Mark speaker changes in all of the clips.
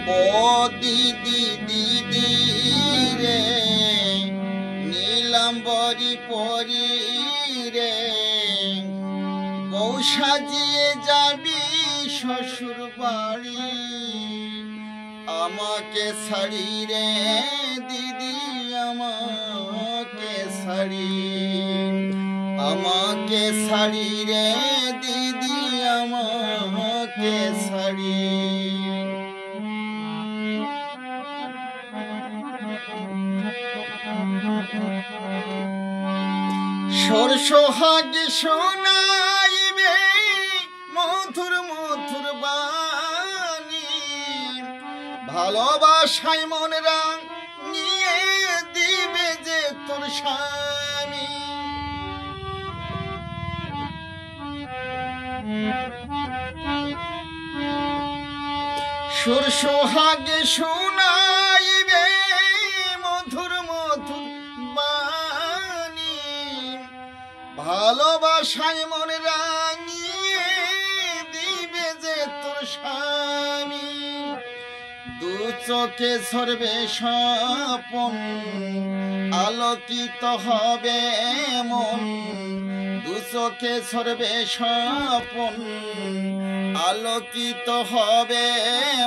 Speaker 1: ও দিদি দিদি রে নীলাম্বরী পরি রে বউ সাজিয়ে যাবি শ্বশুর বাড়ি আমাকে ছাড়ি রে দিদি আমাকে ছাড়ি আমাকে ছাড়ি রে দিদি আমাকে ছাড়ি সরসোহাগে শোনাইবে মধুর মধুর বাণী ভালোবাসায় মনরা নিয়ে দিবে যে তোর স্বামী সরসোহাগে শোনাইবে মধুর মধুর বাণী ভালোবাসায় মনে রাঙিয়ে দিবে যে তোর স্বামী দু চোখে ঝরবে স্বপন আলোকিত হবে মন দু চোখে ঝরবে স্বপন আলোকিত হবে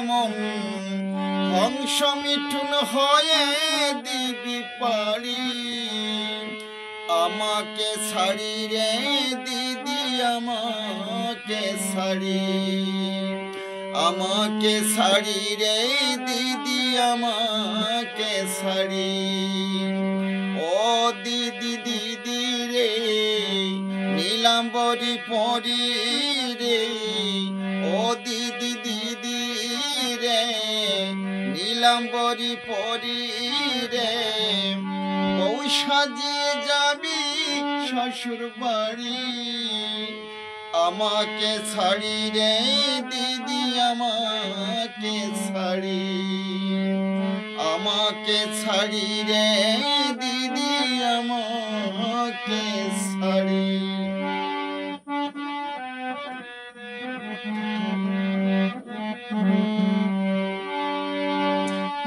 Speaker 1: মন হংস মিঠুন হয়ে দিবি পারি আমাকে ছাড়ি রে দিদি আমাকে ছাড়ি আমাকে ছাড়ি রে দিদি আমাকে ছাড়ি ও দিদি দিদি রে নীলাম্বরী পরি রে ও দিদি দিদি রে নীলাম্বরী পরি রে বউ সাজিয়ে যাবি শ্বশুর বাড়ি আমাকে ছাড়ি রে দিদি আমাকে ছাড়ি আমাকে ছাড়ি রে দিদি আমাকে ছাড়ি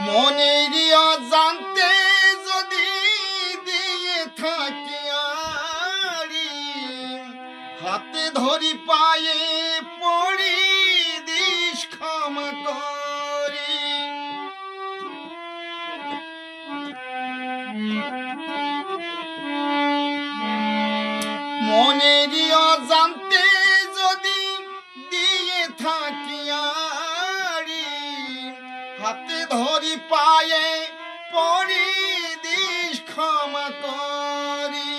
Speaker 1: মনের অজান্তে যদি দিয়ে থাকি আড়ি হাতে ধরি পায়ে পড়ি দিস ক্ষমা করি মনের অজান্তে যদি দিয়ে থাকি আড়ি হাতে ধরি পায়ে পড়ি দিস ক্ষমা করি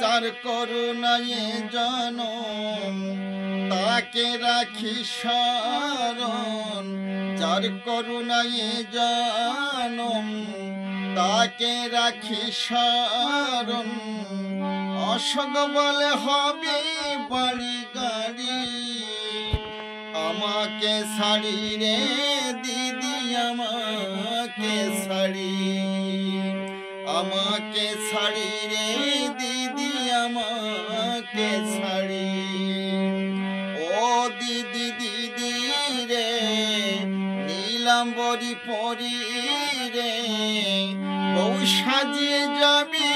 Speaker 1: যার করুণায় জনম তাকে রাখি শরণ যার করুণায় জনম তাকে রাখি শরণ অসগ বলে হবে বাড়ি গাড়ি আমাকে ছাড়ি রে দিদি আমাকে ছাড়ি আমাকে ছাড়ি রে দিদি আমাকে ছাড়ি ও দিদি দিদি রে নীলাম্বরী পরি রে বউ সাজিয়ে যাবি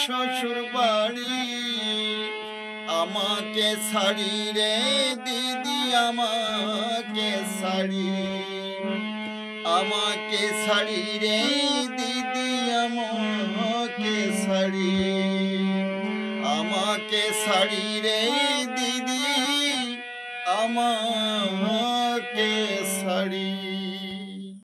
Speaker 1: শ্বশুর বাড়ি আমাকে ছাড়ি রে দিদি আমাকে ছাড়ি আমাকে ছাড়ি রে দিদি আমাকে ছাড়ি আমাকে ছাড়ি রে দিদি আমাকে ছাড়ি।